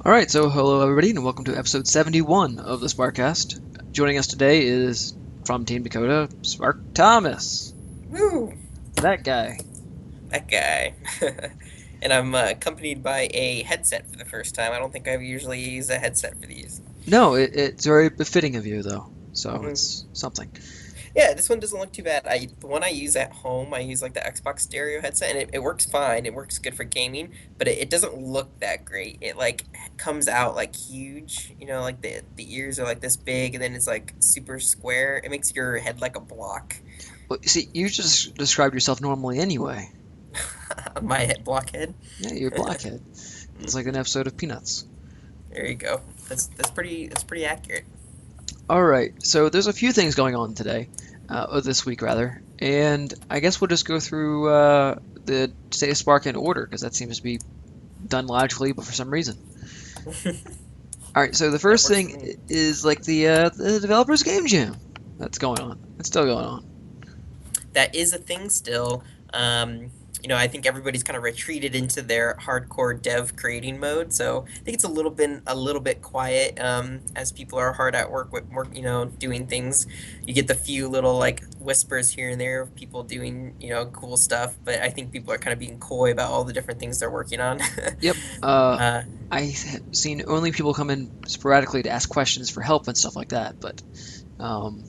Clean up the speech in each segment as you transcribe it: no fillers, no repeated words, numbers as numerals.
All right, so hello everybody, and welcome to episode 71 of the SparkCast. Joining us today is from Team Dakota, Spark Thomas. Woo! That guy. That guy. And I'm accompanied by a headset for the first time. I don't think I usually use a headset for these. No, it's very befitting of you, though, so Hmm. it's something. Yeah, this one doesn't look too bad. The one I use at home, I use like the Xbox stereo headset, and it works fine. It works good for gaming, but it doesn't look that great. It like comes out like huge, like the ears are like this big, and then it's like super square. It makes your head like a block. Well, you see, you just described yourself normally anyway. My head blockhead. Yeah, you're a blockhead. It's like an episode of Peanuts. There you go. That's pretty accurate. All right, so there's a few things going on today, or this week rather, and I guess we'll just go through the State of Spark in order, because that seems to be done logically, but for some reason. All right, so the That first works for me. thing is like the developers game jam that's going on. It's still going on. That is a thing still. I think everybody's kind of retreated into their hardcore dev creating mode, so I think it's a little bit quiet as people are hard at work with work, doing things. You get the few little like whispers here and there of people doing cool stuff, but I think people are kind of being coy about all the different things they're working on. Yep. uh, I've seen only people come in sporadically to ask questions for help and stuff like that, but um,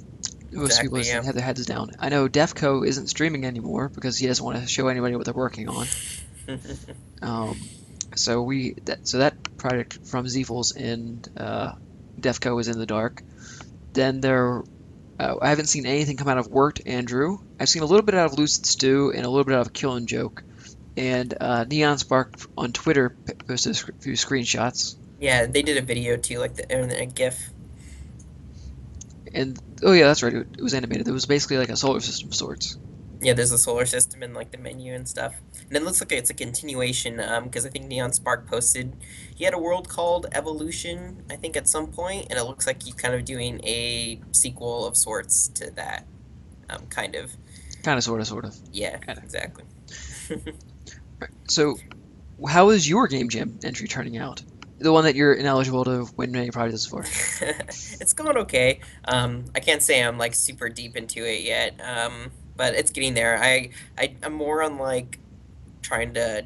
most people exactly, just yeah. have their heads down. I know Defco isn't streaming anymore because he doesn't want to show anybody what they're working on. Um, so that project from Zevils and Defco is in the dark. Then I haven't seen anything come out of Worked Andrew. I've seen a little bit out of Lucid Stew and a little bit out of Kill and Joke. And Neon Spark on Twitter posted a few screenshots. Yeah, they did a video too, like a GIF. And oh yeah, that's right. It was animated. It was basically like a solar system of sorts. Yeah, there's a solar system and like the menu and stuff. And it looks like it's a continuation, because I think Neon Spark posted he had a world called Evolution, I think at some point, and it looks like he's kind of doing a sequel of sorts to that. Kind of. Kind of, sort of. Yeah, Kind of. exactly. So, how is your Game Jam entry turning out? The one that you're ineligible to win many prizes for. It's going okay. I can't say I'm like super deep into it yet, but it's getting there. I'm more on like trying to,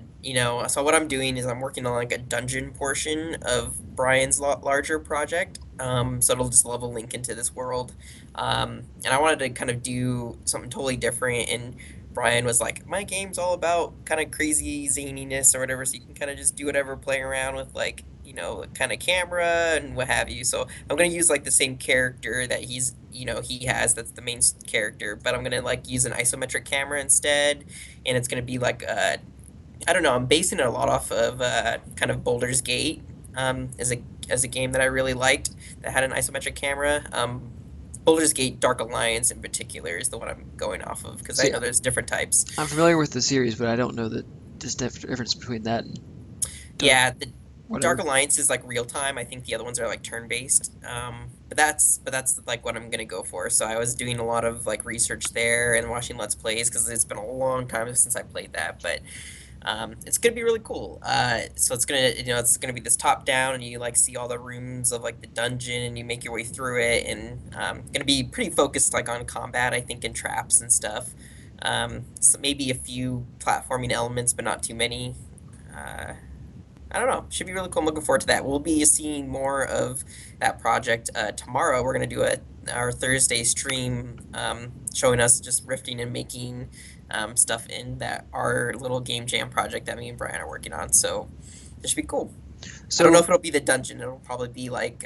so what I'm doing is I'm working on like a dungeon portion of Brian's larger project. So it'll just level link into this world. And I wanted to kind of do something totally different. And Brian was like, my game's all about kind of crazy zaniness or whatever. So you can kind of just do whatever, playing around with like, kind of camera and what have you. So I'm going to use like the same character that he has, that's the main character, but I'm going to like use an isometric camera instead. And it's going to be like I don't know. I'm basing it a lot off of kind of Boulder's Gate, as a game that I really liked that had an isometric camera. Boulder's Gate Dark Alliance in particular is the one I'm going off of because I See, know there's different types. I'm familiar with the series, but I don't know the difference between that and Dark Yeah, the Dark whatever. Alliance is like real time. I think the other ones are like turn based. But that's like what I'm gonna go for. So I was doing a lot of like research there and watching Let's Plays because it's been a long time since I played that. But it's gonna be really cool. So it's gonna be this top down, and you like see all the rooms of like the dungeon, and you make your way through it, and gonna be pretty focused like on combat, I think, and traps and stuff. So maybe a few platforming elements, but not too many. Uh, I don't know. Should be really cool. I'm looking forward to that. We'll be seeing more of that project tomorrow. We're gonna do our Thursday stream, showing us just rifting and making stuff in that our little game jam project that me and Brian are working on. So it should be cool. I don't know So, if it'll be the dungeon. It'll probably be like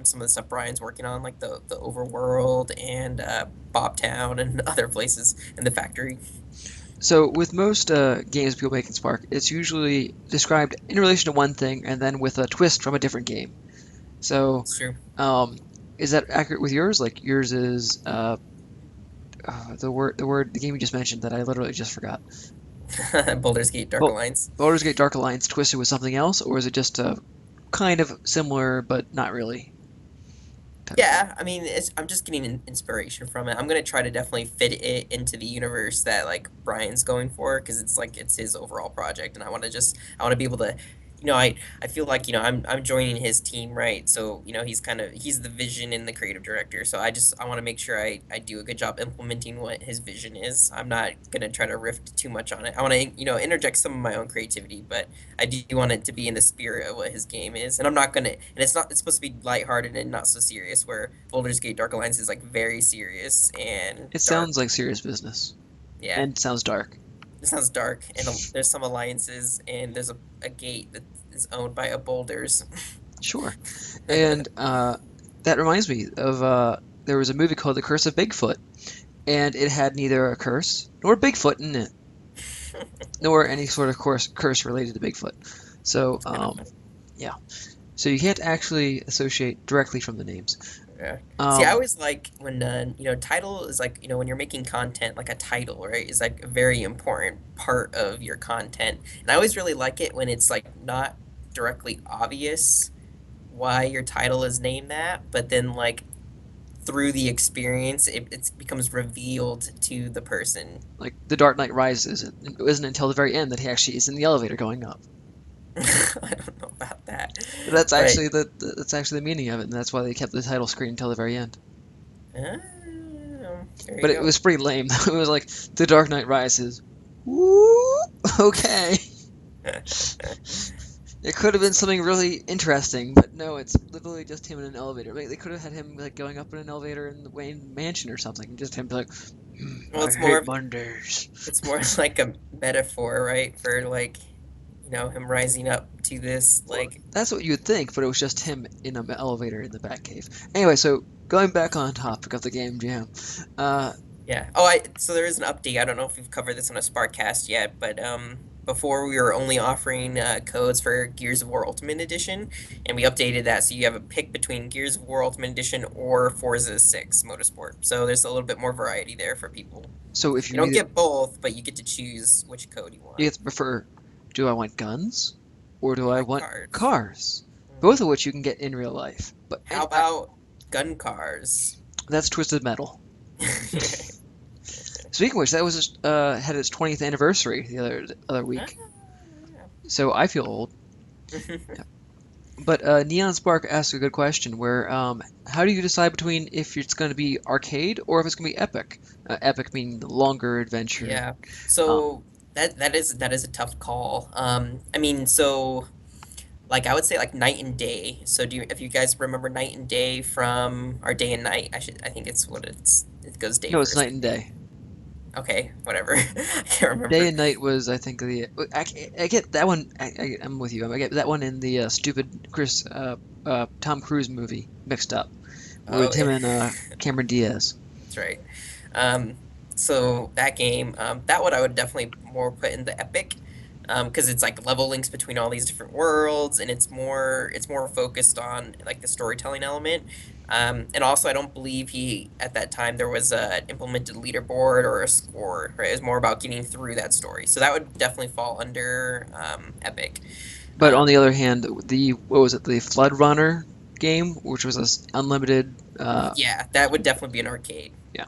some of the stuff Brian's working on, like the overworld and Bobtown and other places in the factory. so with most games people make in Spark, it's usually described in relation to one thing and then with a twist from a different game. So, It's true. um, is that accurate with yours? Like yours is the game you just mentioned that I literally just forgot. Baldur's Gate Dark Well, Alliance. Baldur's Gate Dark Alliance twisted with something else, or is it just a kind of similar but not really type of thing? Yeah, I mean, I'm just getting inspiration from it. I'm gonna try to definitely fit it into the universe that like Brian's going for, because it's like it's his overall project, and I want to be able to, I feel like, I'm joining his team, right? So, he's the vision and the creative director. So I want to make sure I do a good job implementing what his vision is. I'm not gonna try to riff too much on it. I want to, interject some of my own creativity, but I do want it to be in the spirit of what his game is. And I'm not gonna, and it's supposed to be lighthearted and not so serious, where Baldur's Gate Dark Alliance is like very serious and It dark. sounds like serious business, Yeah. and sounds dark. It sounds dark, and there's some alliances, and there's a gate that is owned by a boulders. Sure. And that reminds me of there was a movie called The Curse of Bigfoot, and it had neither a curse nor Bigfoot in it, nor any sort of curse related to Bigfoot. So, It's kind of fun. yeah. So you can't actually associate directly from the names. Yeah. See, I Um, always like when title is like, when you're making content, like a title, right, is like a very important part of your content. And I always really like it when it's like not directly obvious why your title is named that, but then like through the experience, it becomes revealed to the person. like The Dark Knight Rises, it isn't until the very end that he actually is in the elevator going up. I don't know about that, That's but actually that's actually the meaning of it, and that's why they kept the title screen until the very end. there you But it go. was pretty lame. It was like The Dark Knight Rises. Woo! Okay. It could have been something really interesting, but no, it's literally just him in an elevator. Like, they could have had him like going up in an elevator in the Wayne Mansion or something, and just him be like, Well, "I hate Mondays." it's more like a metaphor, right? For like, him rising up to this, Well, like, that's what you'd think, but it was just him in an elevator in the Batcave. Anyway, so going back on topic of the game jam, yeah. So there is an update. I don't know if we've covered this on a Sparkcast yet, but before we were only offering codes for Gears of War Ultimate Edition, and we updated that so you have a pick between Gears of War Ultimate Edition or Forza 6 Motorsport. So there's a little bit more variety there for people. so if You you don't either get both, but you get to choose which code you you want. have to prefer, do I want guns or do I I like want cars. cars? Both Hmm. of which you can get in real life. But How about gun cars? that's Twisted Metal. Speaking of which, that was just, had its 20th anniversary the other Ah, week, so I feel old. Yeah. But Neon Spark asked a good question, where how do you decide between if it's going to be arcade or if it's going to be epic? Epic meaning the longer adventure. yeah. Um, So that is a tough call. I mean, so like I would say like night and day. So if you guys remember night and day from our day and night, I think it's what it goes day no, it's first, night I and think. day. Okay, whatever. I can't Day remember. and night was, I think, I get that one. I'm with you. I get that one in the stupid Tom Cruise movie mixed up with Oh him yeah. and Cameron Diaz. That's right. Um, so that game, that one I would definitely more put in the epic, because it's like level links between all these different worlds, and it's more focused on like the storytelling element. And also, I don't believe he at that time there was a implemented leaderboard or a score. Right, it was more about getting through that story. So that would definitely fall under epic. But on Um, the other hand, the what was it? The Flood Runner game, which was this unlimited. yeah, that would definitely be an arcade. Yeah.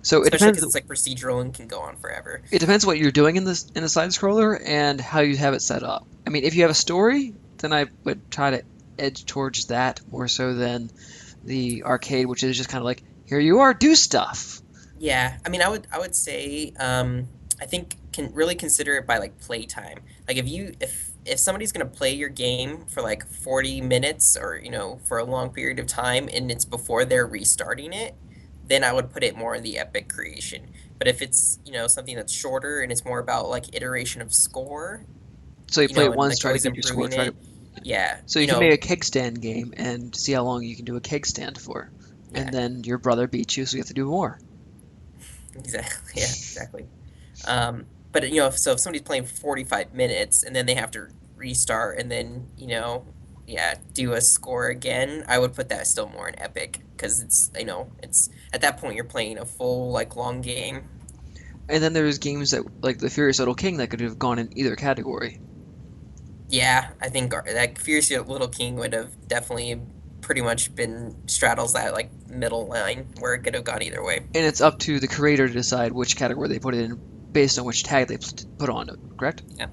So Especially because it's like procedural and can go on forever. it depends what you're doing in the side scroller and how you have it set up. I mean, if you have a story, then I would try to edge towards that more so than the arcade, which is just kind of like, here you are, do stuff. Yeah, I mean, I would say, I think can really consider it by like playtime. Like if somebody's gonna play your game for like 40 minutes or for a long period of time and it's before they're restarting it, then I would put it more in the epic creation. But if it's something that's shorter and it's more about like iteration of score, So you play it and once, like try to always beat your score, improving try to. it, yeah, So you can make a keg stand game and see how long you can do a keg stand for, and yeah, then your brother beats you, so you have to do more. exactly, yeah, exactly. But if somebody's playing 45 minutes and then they have to restart and then yeah, do a score again, I would put that still more in epic because it's at that point you're playing a full like long game. And then there's games that like the Furious Little King that could have gone in either category. Yeah, I think that Fierce Little King would have definitely pretty much been straddles that like middle line where it could have gone either way. And it's up to the creator to decide which category they put it in based on which tag they put on it, correct? Yeah.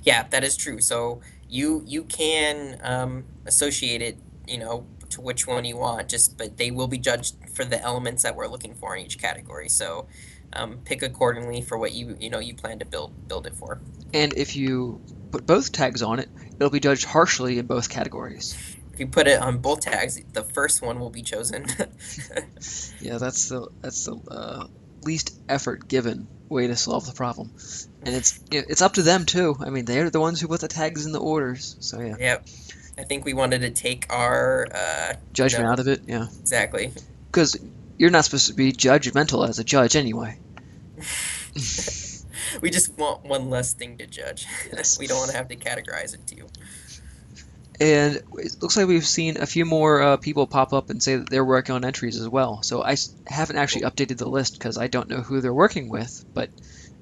Yeah, that is true. So You can associate it, to which one you want. Just but they will be judged for the elements that we're looking for in each category. So pick accordingly for what you plan to build it for. And if you put both tags on it, it'll be judged harshly in both categories. If you put it on both tags, the first one will be chosen. Yeah, that's the least effort given way to solve the problem, and it's up to them too. I mean, they're the ones who put the tags in the orders, so yeah, Yep. I think we wanted to take our, judgment out of it, yeah, exactly. because you're not supposed to be judgmental as a judge anyway. We just want one less thing to judge. We don't want to Yes. have to categorize it too. And it looks like we've seen a few more people pop up and say that they're working on entries as well. So haven't actually Cool. updated the list because I don't know who they're working with, but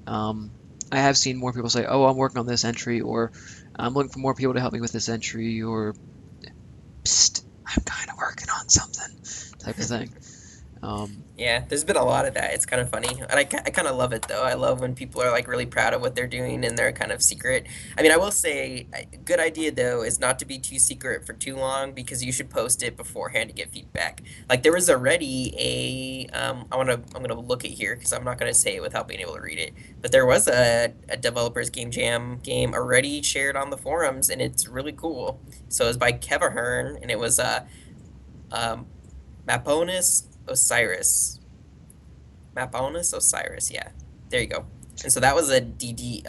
um, I have seen more people say, "Oh, I'm working on this entry," or "I'm looking for more people to help me with this entry," or "Psst, I'm kind of working on something," type of thing. Um, Yeah, there's been a lot of that. It's kind of funny. And I kind of love it though. I love when people are like really proud of what they're doing and they're kind of secret. I mean, I will say a good idea though is not to be too secret for too long because you should post it beforehand to get feedback. Like there was already I'm gonna look at here because I'm not gonna say it without being able to read it. But there was a developer's game jam game already shared on the forums and it's really cool. So it was by Kevin Hearn and it was um Maponis Osiris. Maponis Osiris, yeah. There you go. And so that was a DGJ,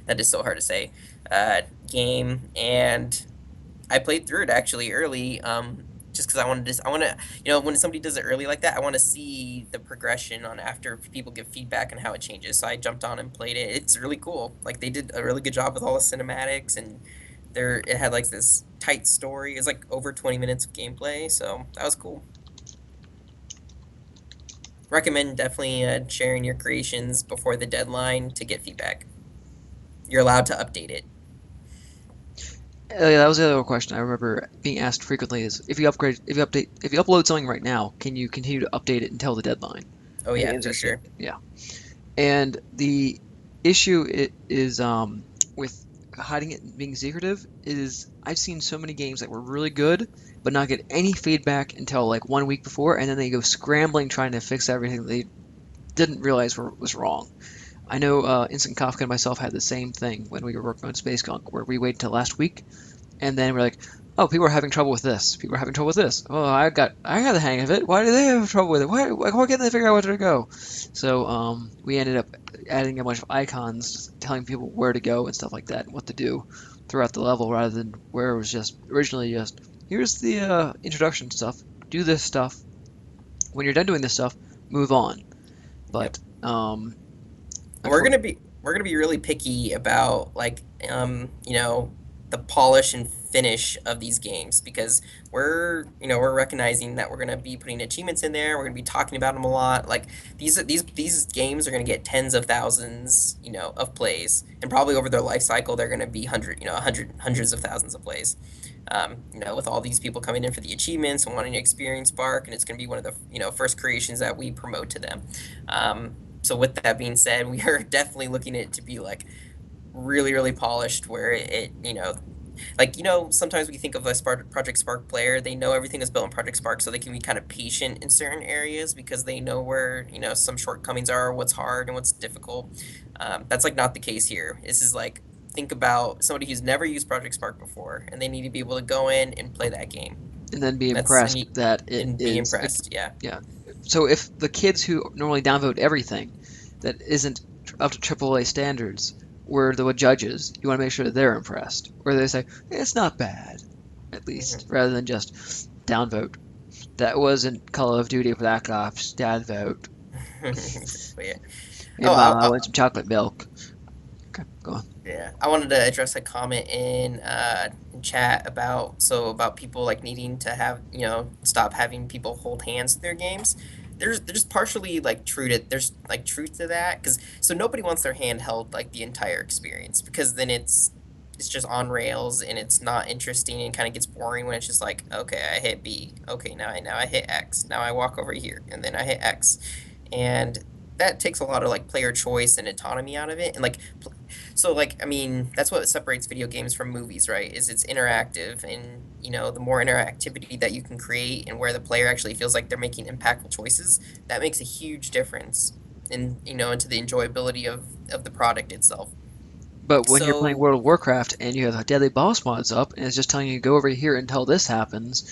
that is so hard to say, game, and I played through it actually early, just because I want to, when somebody does it early like that, I want to see the progression on after people give feedback and how it changes. So I jumped on and played it. It's really cool. Like they did a really good job with all the cinematics, and it had like this tight story. It's like over 20 minutes of gameplay, so that was cool. Recommend definitely sharing your creations before the deadline to get feedback. You're allowed to update it. yeah, that was the other question I remember being asked frequently is if you upload something right now, can you continue to update it until the deadline? Oh And the yeah, answer for is yeah. sure. Yeah. And the issue is with hiding it and being secretive is I've seen so many games that were really good but not get any feedback until like 1 week before, and then they go scrambling trying to fix everything they didn't realize was wrong. I know Instant Kafka and myself had the same thing when we were working on Space Gunk, where we waited until last week, and then we're like, oh, people are having trouble with this. People are having trouble with this. Oh, I got the hang of it. Why do they have trouble with it? Why can't they figure out where to go? So we ended up adding a bunch of icons telling people where to go and stuff like that, and what to do throughout the level, rather than where it was just originally just here's the introduction stuff. Do this stuff. When you're done doing this stuff, move on. Yep. But we're gonna unfortunately, be we're gonna be really picky about like the polish and finish of these games because we're recognizing that we're gonna be putting achievements in there. We're gonna be talking about them a lot. Like these games are gonna get tens of thousands of plays, and probably over their life cycle they're gonna be hundreds of thousands of plays. With all these people coming in for the achievements and wanting to experience Spark, and it's going to be one of the first creations that we promote to them. So with that being said, we are definitely looking at it to be like really really polished, where like sometimes we think of a Project Spark player, they know everything is built in Project Spark, so they can be kind of patient in certain areas because they know where some shortcomings are, what's hard and what's difficult. That's like not the case here. This is like, think about somebody who's never used Project Spark before, and they need to be able to go in and play that game. and then be That's and, impressed that it and be is impressed. Yeah. yeah. So if the kids who normally downvote everything that isn't up to AAA standards were the judges, you want to make sure that they're impressed, or they say it's not bad, at least, Hmm. rather than just downvote. That wasn't Call of Duty Black Ops downvote. But yeah. Hey Oh, mom, I want some chocolate milk. Okay, go on. yeah, I wanted to address a comment in chat about people like needing to have stop having people hold hands in their games. There's partially like there's like truth to that, because so nobody wants their hand held like the entire experience, because then it's just on rails and it's not interesting and kind of gets boring when it's just like, okay, I hit B, okay, now I hit X, now I walk over here and then I hit X, and that takes a lot of like player choice and autonomy out of it, and like So like, I mean, that's what separates video games from movies, right? Is it's interactive, and the more interactivity that you can create and where the player actually feels like they're making impactful choices, that makes a huge difference into the enjoyability of the product itself. But when you're playing So World of Warcraft and you have a daily boss mods up and it's just telling you go over here until this happens,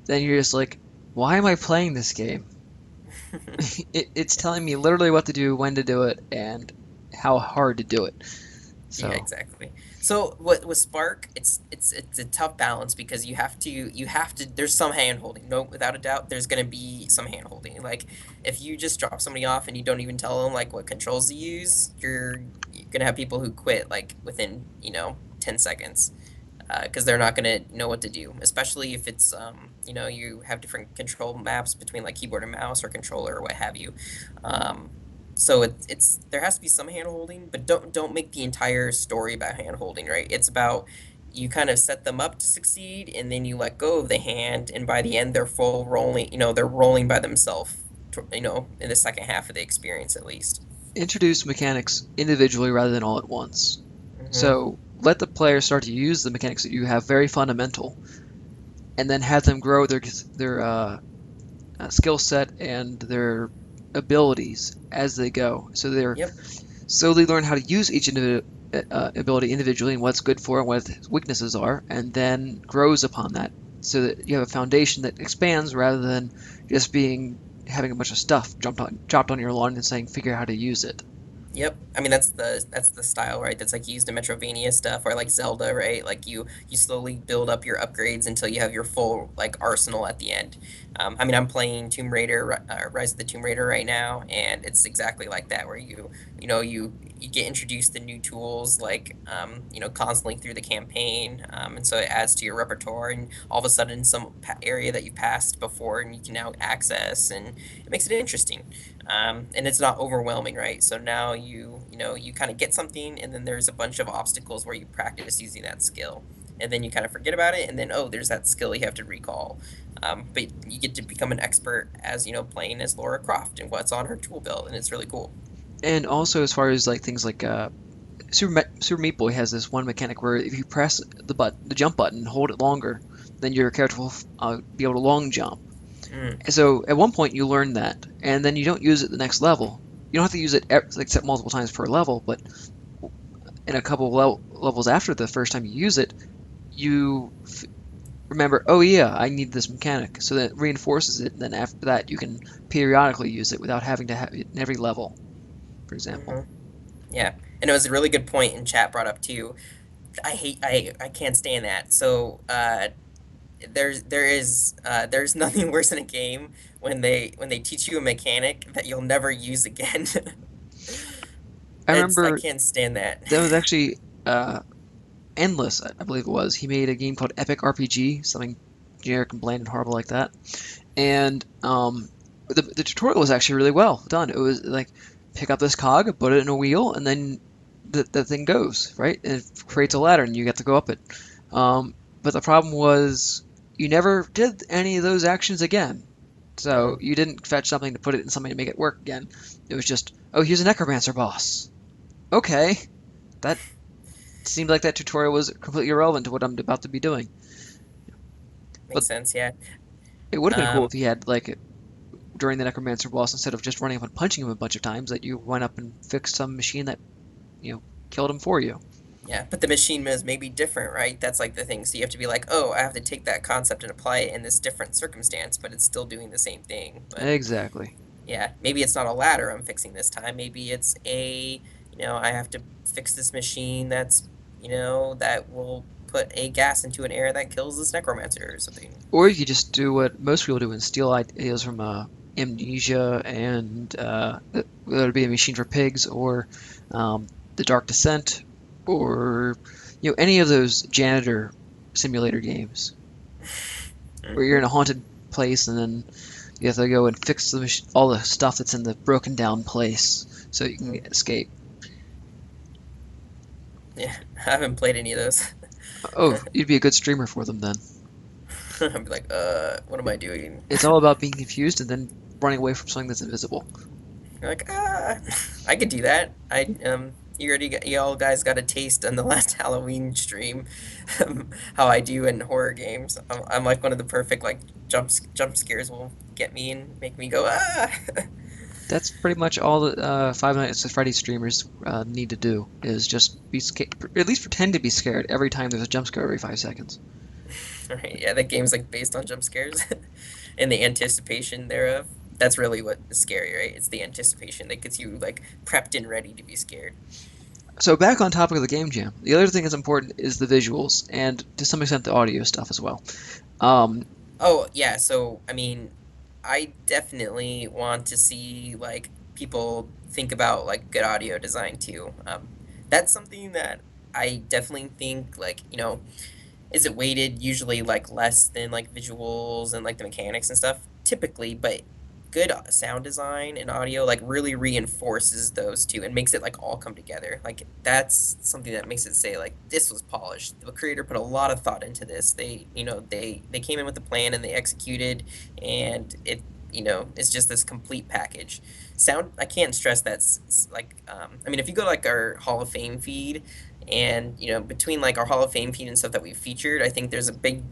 then you're just like, why am I playing this game? It's telling me literally what to do, when to do it, and how hard to do it. yeah, So exactly. So what with Spark, it's a tough balance because you have to there's some hand holding. No, without a doubt, there's gonna be some hand holding. Like if you just drop somebody off and you don't even tell them like what controls to use, you're gonna have people who quit like within 10 seconds because they're not gonna know what to do, especially if it's you have different control maps between like keyboard and mouse or controller or what have you. Um, so it's there has to be some hand holding, but don't make the entire story about hand holding, right? It's about you kind of set them up to succeed, and then you let go of the hand, and by the end they're full rolling. They're rolling by themselves. In the second half of the experience at least. introduce mechanics individually rather than all at once. Hmm. So let the player start to use the mechanics that you have very fundamental, and then have them grow their skill set and their abilities as they go. So they're Yep. slowly learn how to use each ability individually and what's good for it and what its weaknesses are, and then grows upon that so that you have a foundation that expands rather than just being having a bunch of stuff dropped on your lawn and saying figure out how to use it. Yep. I mean that's the style, right? That's like used in Metrovania stuff or like Zelda, right? Like you slowly build up your upgrades until you have your full like arsenal at the end. I mean, I'm playing Tomb Raider, Rise of the Tomb Raider right now, and it's exactly like that, where you get introduced to new tools like constantly through the campaign, and so it adds to your repertoire, and all of a sudden some area that you passed before and you can now access, and it makes it interesting. And it's not overwhelming, right? So now you kind of get something, and then there's a bunch of obstacles where you practice using that skill, and then you kind of forget about it, and then oh, there's that skill you have to recall. But you get to become an expert as playing as Laura Croft and what's on her tool belt, and it's really cool. And also as far as like things like Super Meat Boy has this one mechanic where if you press the jump button, and hold it longer, then your character will be able to long jump. Mm, So at one point you learn that, and then you don't use it the next level. You don't have to use it except multiple times per level, but in a couple levels after the first time you use it, you remember, oh yeah, I need this mechanic. So that reinforces it, and then after that you can periodically use it without having to have it in every level, for example. hmm. Yeah, and it was a really good point in chat brought up too. I can't stand that. So there's nothing worse in a game when they teach you a mechanic that you'll never use again. I I remember can't stand that. that was actually Endless, I believe it was. He made a game called Epic RPG, something generic and bland and horrible like that. And the tutorial was actually really well done. It was like pick up this cog, put it in a wheel, and then the thing goes, right? And it creates a ladder, and you get to go up it. But the problem was you never did any of those actions again. So Mm, you didn't fetch something to put it in something to make it work again. It was just, oh, here's a necromancer boss. Okay, that seemed like that tutorial was completely irrelevant to what I'm about to be doing. But makes sense, yeah. it would have been cool Um, if you had like during the necromancer boss, instead of just running up and punching him a bunch of times, that you went up and fixed some machine that killed him for you. yeah, but the machine is maybe different, right? That's like the thing. So you have to be like, oh, I have to take that concept and apply it in this different circumstance, but it's still doing the same thing. But Exactly. yeah, maybe it's not a ladder I'm fixing this time. Maybe it's I have to fix this machine that will put a gas into an air that kills this necromancer or something. Or you could just do what most people do and steal ideas from Amnesia and whether it be a machine for pigs or the Dark Descent or any of those janitor simulator games where you're in Hmm. a haunted place and then you have to go and fix all the stuff that's in the broken down place so you can escape. Yeah, I haven't played any of those. Oh, you'd be a good streamer for them then. I'm like, what am I doing? It's all about being confused and then running away from something that's invisible. You're like, I could do that. you all guys got a taste on the last Halloween stream, how I do in horror games. I'm like one of the perfect like jump scares will get me and make me go ah. That's pretty much all that Five Nights at Freddy's streamers need to do is just be scared, at least pretend to be scared every time there's a jump scare every 5 seconds. Right, yeah, that game's like based on jump scares and the anticipation thereof. That's really what is scary, right? It's the anticipation that gets you like prepped and ready to be scared. So back on topic of the game jam, the other thing that's important is the visuals and to some extent the audio stuff as well. Um, Oh, yeah, so I mean, I definitely want to see like people think about like good audio design too. That's something that I definitely think like, is it weighted usually like less than like visuals and like the mechanics and stuff? Typically, but good sound design and audio like really reinforces those two and makes it like all come together. Like that's something that makes it say like this was polished. The creator put a lot of thought into this. They came in with a plan and they executed, and it's just this complete package. Sound, I can't stress that's like I mean, if you go to like our Hall of Fame feed, and between like our Hall of Fame feed and stuff that we've featured, I think there's a big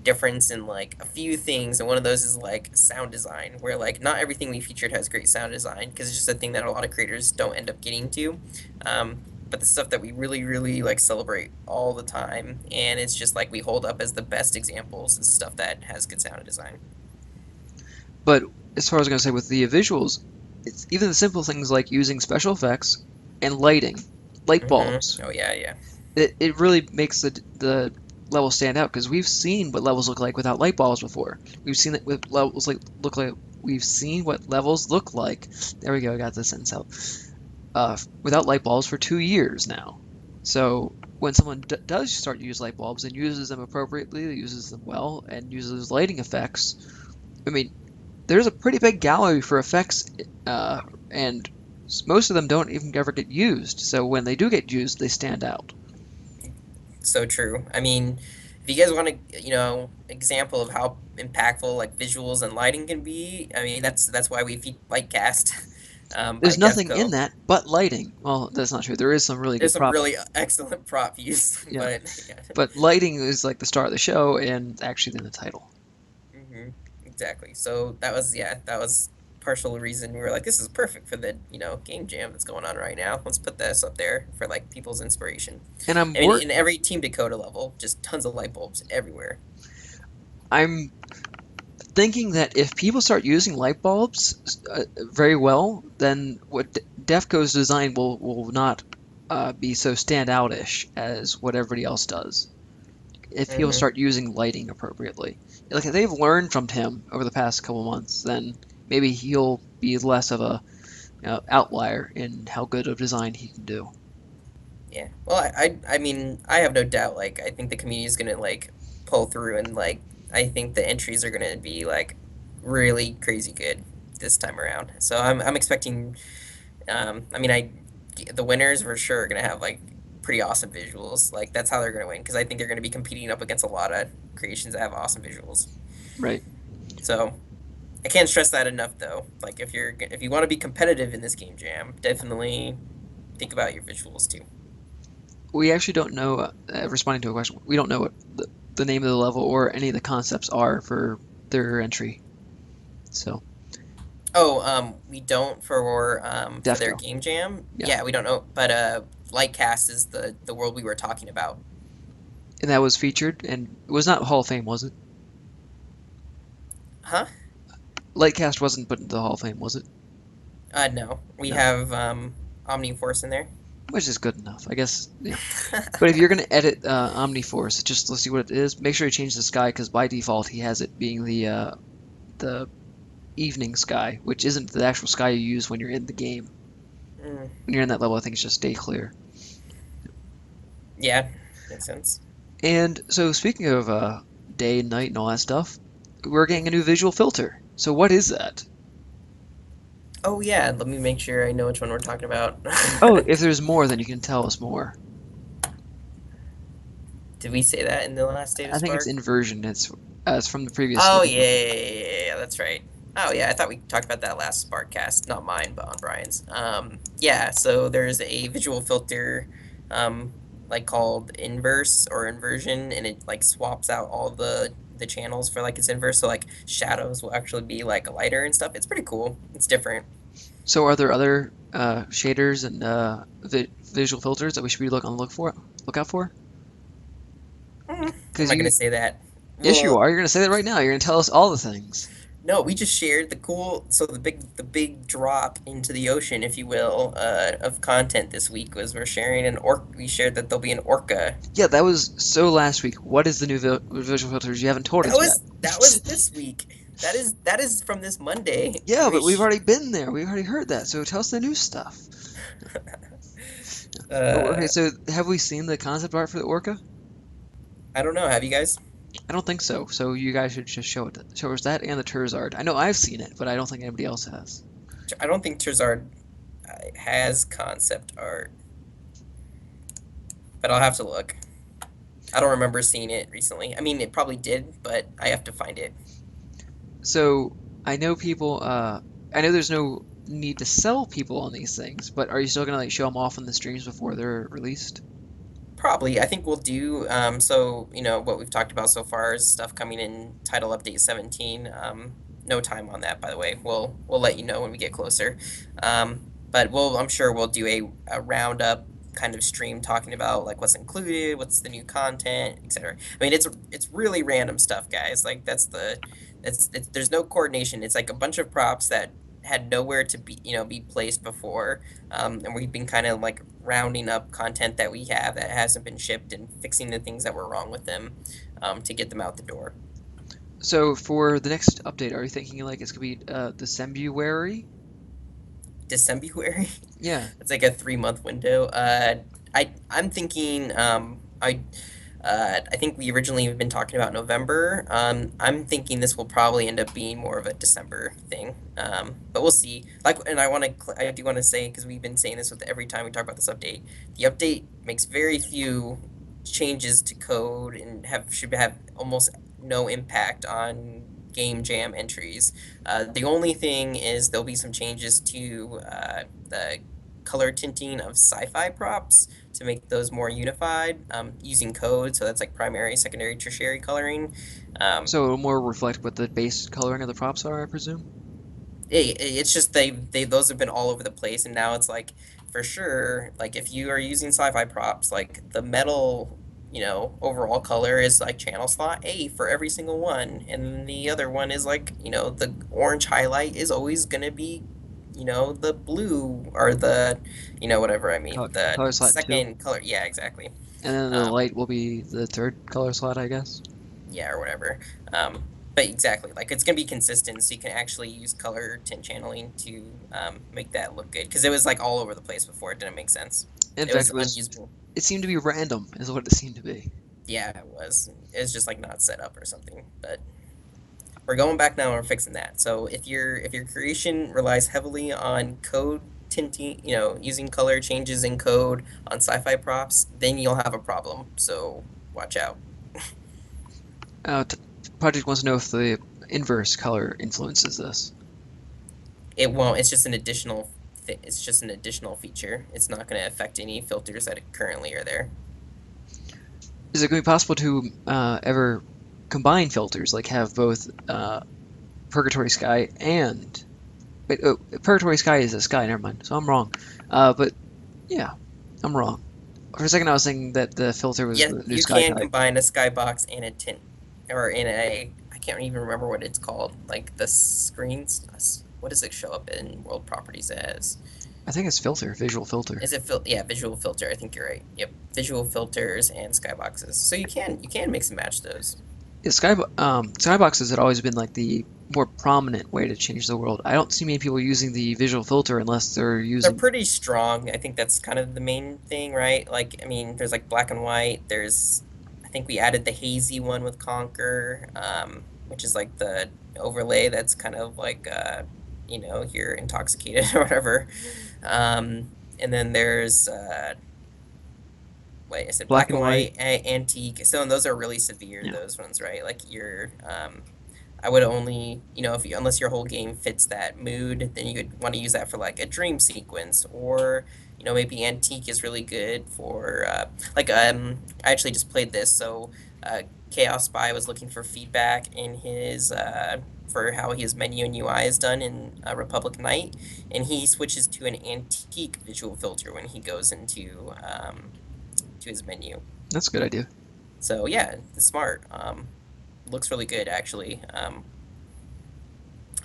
difference in like a few things, and one of those is like sound design, where like not everything we featured has great sound design because it's just a thing that a lot of creators don't end up getting to. um, but the stuff that we really really like celebrate all the time, and it's just like we hold up as the best examples, is stuff that has good sound design. but as far as I was going to say with the visuals, it's even the simple things like using special effects and lighting, light bulbs. Oh yeah, yeah. It really makes the levels stand out because we've seen what levels look like without light bulbs before. We've seen it with levels like look like we've seen what levels look like. There we go, I got the sentence out. Without light bulbs for 2 years now. So when someone does start to use light bulbs and uses them appropriately, uses them well, and uses lighting effects, I mean, there's a pretty big gallery for effects, and most of them don't even ever get used. So when they do get used, they stand out. So true. I mean, if you guys want a example of how impactful like visuals and lighting can be, I mean that's why we feed Lightcast by There's nothing in Defco. that but lighting. Well, that's not true. There is some really There's good some prop. really excellent prop use, Yeah, but yeah. but lighting is like the star of the show and actually in the title. hmm exactly. So that was partial reason we were like, this is perfect for the game jam that's going on right now. Let's put this up there for like people's inspiration. And I mean, in every Team Dakota level, just tons of light bulbs everywhere. I'm thinking that if people start using light bulbs very well, then what Defco's design will not be so standoutish as what everybody else does. If people hmm start using lighting appropriately, like if they've learned from him over the past couple months, then maybe he'll be less of a outlier in how good of design he can do. Yeah. Well, I mean, I have no doubt. Like, I think the community is gonna like pull through, and like, I think the entries are gonna be like really crazy good this time around. So I'm expecting. I mean, the winners for sure are gonna have like pretty awesome visuals. Like, that's how they're gonna win, because I think they're gonna be competing up against a lot of creations that have awesome visuals. Right. So I can't stress that enough, though. Like, if you want to be competitive in this game jam, definitely think about your visuals too. We actually don't know, responding to a question, we don't know what the name of the level or any of the concepts are for their entry. So, Oh, we don't for their Defco. game jam. Yeah. Yeah, we don't know, but Lightcast is the world we were talking about. And that was featured, and it was not Hall of Fame, was it? Huh? Lightcast wasn't put into the Hall of Fame, was it? No, we No. have Omniforce in there. Which is good enough, I guess. Yeah. But if you're going to edit Omniforce, just let's see what it is. Make sure you change the sky because by default he has it being the evening sky, which isn't the actual sky you use when you're in the game. Mm, When you're in that level, I think it's just stay clear. yeah, makes sense. And so speaking of day and night and all that stuff, we're getting a new visual filter. So what is that? Oh yeah, let me make sure I know which one we're talking about. Oh, if there's more, then you can tell us more. Did we say that in the last State of I think it's Spark? inversion. It's from the previous Oh video. yeah, yeah, yeah, yeah, yeah, that's right. Oh yeah, I thought we talked about that last Sparkcast, not mine, but on Brian's. Yeah, so there's a visual filter, um, like called inverse or inversion, and it like swaps out all the channels for like its inverse. So like shadows will actually be like lighter and stuff. It's pretty cool. It's different. So are there other shaders and visual filters that we should be look out for? I'm Because not gonna you, say that. yes, you Well, are. You're gonna say that right now. You're gonna tell us all the things. no, we just shared the cool. So the big drop into the ocean, if you will, of content this week was we're sharing an orc. We shared that there'll be an orca. Yeah, that was so last week. What is the new visual filters? You haven't told That us yet. was this week. That is from this Monday. Yeah, but we've already been there. We've already heard that. So tell us the new stuff. Oh, okay, uh, so have we seen the concept art for the orca? I don't know. Have you guys? I don't think so. So you guys should just show us that and the Terzard. I know I've seen it, but I don't think anybody else has. I don't think Terzard has concept art, but I'll have to look. I don't remember seeing it recently. I mean, it probably did, but I have to find it. So I know people. I know there's no need to sell people on these things, but are you still gonna like show them off on the streams before they're released? Probably. I think we'll do so, what we've talked about so far is stuff coming in title update 17. No time on that, by the way. We'll let you know when we get closer. But I'm sure we'll do a roundup kind of stream talking about like what's included, what's the new content, etc. I mean, it's really random stuff, guys. Like there's no coordination. It's like a bunch of props that had nowhere to be placed before, and we've been kind of like rounding up content that we have that hasn't been shipped and fixing the things that were wrong with them, to get them out the door. So for the next update, are you thinking like it's gonna be Decembuary? December. Yeah. It's like a 3 month window. I'm thinking, I think we originally have been talking about November. I'm thinking this will probably end up being more of a December thing. But we'll see. Like, and I do want to say, because we've been saying this with every time we talk about this update, the update makes very few changes to code and should have almost no impact on GameJam entries. The only thing is there'll be some changes to the color tinting of sci-fi props to make those more unified, using code. So that's like primary, secondary, tertiary coloring. Um, So it'll more reflect what the base coloring of the props are, I presume. it's just they those have been all over the place, and now it's like for sure, like if you are using sci-fi props, like the metal, overall color is like channel slot A for every single one, and the other one is like, the orange highlight is always gonna be, the blue or the, whatever I mean, the Color slot two, second color. Yeah, exactly. and then the Um, light will be the third color slot, I guess. yeah, or whatever. But exactly, like it's gonna be consistent, so you can actually use color tint channeling to, make that look good. Because it was like all over the place before; it didn't make sense. In It fact, was unusable. it seemed to be random, is what it seemed to be. Yeah, it was. It was just like not set up or something. But we're going back now and we're fixing that. So if your creation relies heavily on code tinting, using color changes in code on sci-fi props, then you'll have a problem. So watch out. Uh, t- Project wants to know if the inverse color influences this. It won't. It's just an additional feature. It's not going to affect any filters that currently are there. Is it going to be possible to ever combine filters, like have both Purgatory Sky and wait, oh, Purgatory Sky is a sky. Never mind. So I'm wrong. But yeah, I'm wrong. For a second, I was thinking that the filter was Yeah, the new you sky can type. combine a skybox and a tint, or in a, I can't even remember what it's called. Like the screens. What does it show up in world properties as? I think it's filter, visual filter. Is it yeah, visual filter. I think you're right. Yep, visual filters and skyboxes. So you can mix and match those. Yeah, skyboxes had always been like the more prominent way to change the world. I don't see many people using the visual filter unless they're They're using. pretty strong. I think that's kind of the main thing, right? Like, I mean, there's like black and white. I think we added the hazy one with Conquer, which is like the overlay that's kind of like, you're intoxicated or whatever. And then there's, wait, I said Black black and and white. white, antique. So, and those are really severe, Yeah. those ones, right? Like you're, I would only, if you, unless your whole game fits that mood, then you would want to use that for like a dream sequence, or maybe antique is really good for I actually just played this, so uh, Chaos Spy was looking for feedback in his for how his menu and UI is done in Republic Knight, and he switches to an antique visual filter when he goes into to his menu. That's a good idea. So yeah, it's smart. Looks really good actually.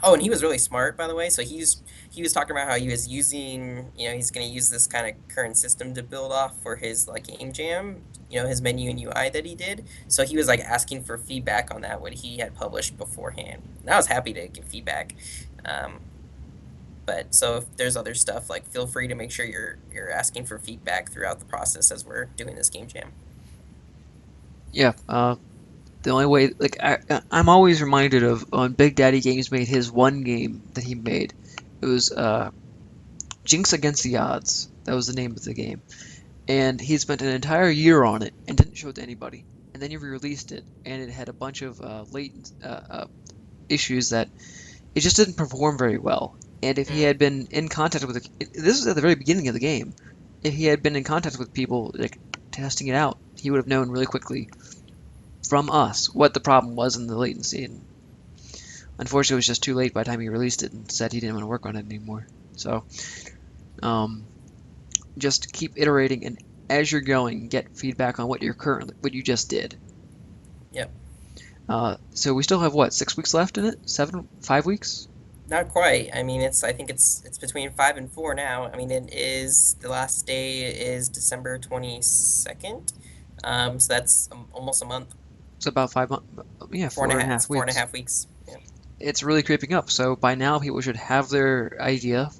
Oh, and he was really smart, by the way. So he was talking about how he was using, he's going to use this kind of current system to build off for his like game jam, his menu and UI that he did. So he was like asking for feedback on that what he had published beforehand. And I was happy to give feedback. Um, but so if there's other stuff, like feel free to make sure you're asking for feedback throughout the process as we're doing this game jam. Yeah. The only way, like, I'm always reminded of when Big Daddy Games made his one game that he made. It was Jinx Against the Odds. That was the name of the game. And he spent an entire year on it and didn't show it to anybody. And then he re-released it, and it had a bunch of latent issues that it just didn't perform very well. And if he Mm, had been in contact with this was at the very beginning of the game. If he had been in contact with people like testing it out, he would have known really quickly from us what the problem was in the latency. And unfortunately, it was just too late by the time he released it and said he didn't want to work on it anymore. So um, just keep iterating, and as you're going, get feedback on what you just did. yep. So we still have what, 6 weeks left in it? 5 weeks? Not quite. I mean, I think it's between 5 and 4 now. I mean, it is the last day is December 22nd. So that's almost a month. It's about 5 months. Yeah, Four four and a and a half. It's half four and a weeks. half weeks. Yeah. It's really creeping up. So by now, people should have their idea.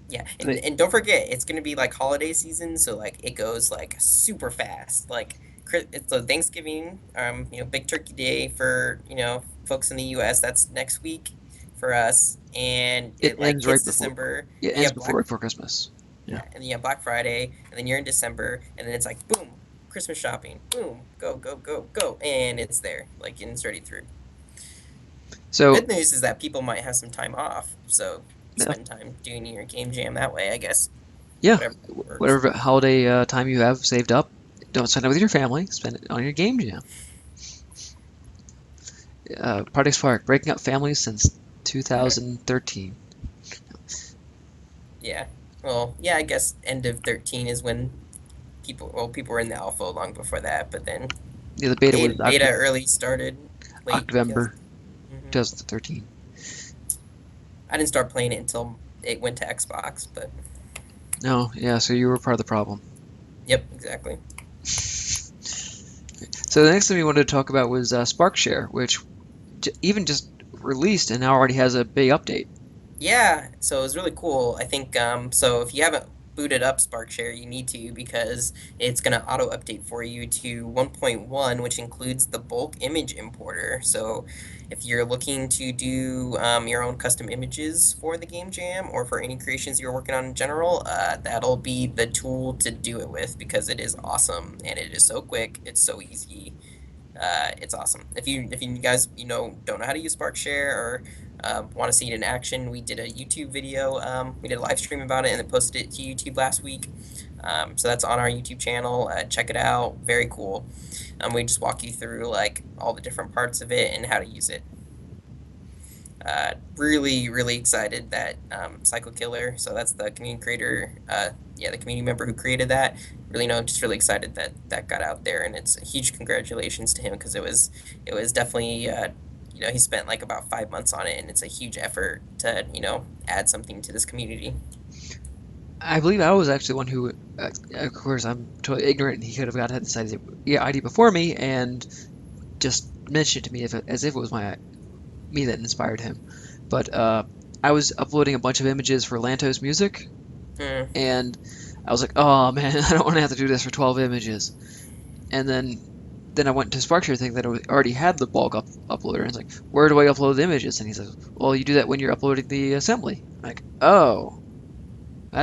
Yeah, and, They, and don't forget, it's gonna be like holiday season, so like it goes like super fast. Like it's a Thanksgiving, Big Turkey Day for folks in the U.S. That's next week for us, and it it like ends hits right before. December. It Yeah, ends before right before Christmas. Yeah. and you have Black Friday, and then you're in December, and then it's like boom, Christmas shopping, boom, go go go go, and it's there, like and it's already through. So Good news is that people might have some time off, so yeah, spend time doing your game jam that way, I guess. yeah, Whatever works. whatever holiday time you have saved up, don't spend it with your family. Spend it on your game jam. Project Spark, breaking up families since 2013. Yeah. Well, yeah, I guess end of 13 is when people were in the alpha long before that, but then Yeah, the beta was beta early started late because October hmm 2013. I didn't start playing it until it went to Xbox, but No, yeah, so you were part of the problem. yep, exactly. So the next thing we wanted to talk about was SparkShare, which even just released and now already has a big update. Yeah, so it was really cool. I think so if you haven't booted up SparkShare, you need to because it's going to auto update for you to 1.1, which includes the bulk image importer. So if you're looking to do your own custom images for the game jam or for any creations you're working on in general, that'll be the tool to do it with because it is awesome and it is so quick, it's so easy. It's awesome. If you guys don't know how to use SparkShare or want to see it in action, we did a YouTube video. We did a live stream about it and then posted it to YouTube last week. So that's on our YouTube channel. Check it out. Very cool. We just walk you through like all the different parts of it and how to use it. Really, really excited that Psycho Killer, so that's the community creator, yeah, the community member who created that. Really, just really excited that that got out there, and it's a huge congratulations to him because it was definitely, he spent like about 5 months on it, and it's a huge effort to add something to this community. I believe I was actually the one who, of course, I'm totally ignorant. He could have gotten this ID before me and just mentioned it to me as if it was me that inspired him. But I was uploading a bunch of images for Lantos music, Mm, and I was like, oh man, I don't want to have to do this for 12 images. And then I went to SparkShare thinking that it already had the bulk uploader. And it's like, where do I upload the images? And he says, well, you do that when you're uploading the assembly. I'm like, oh,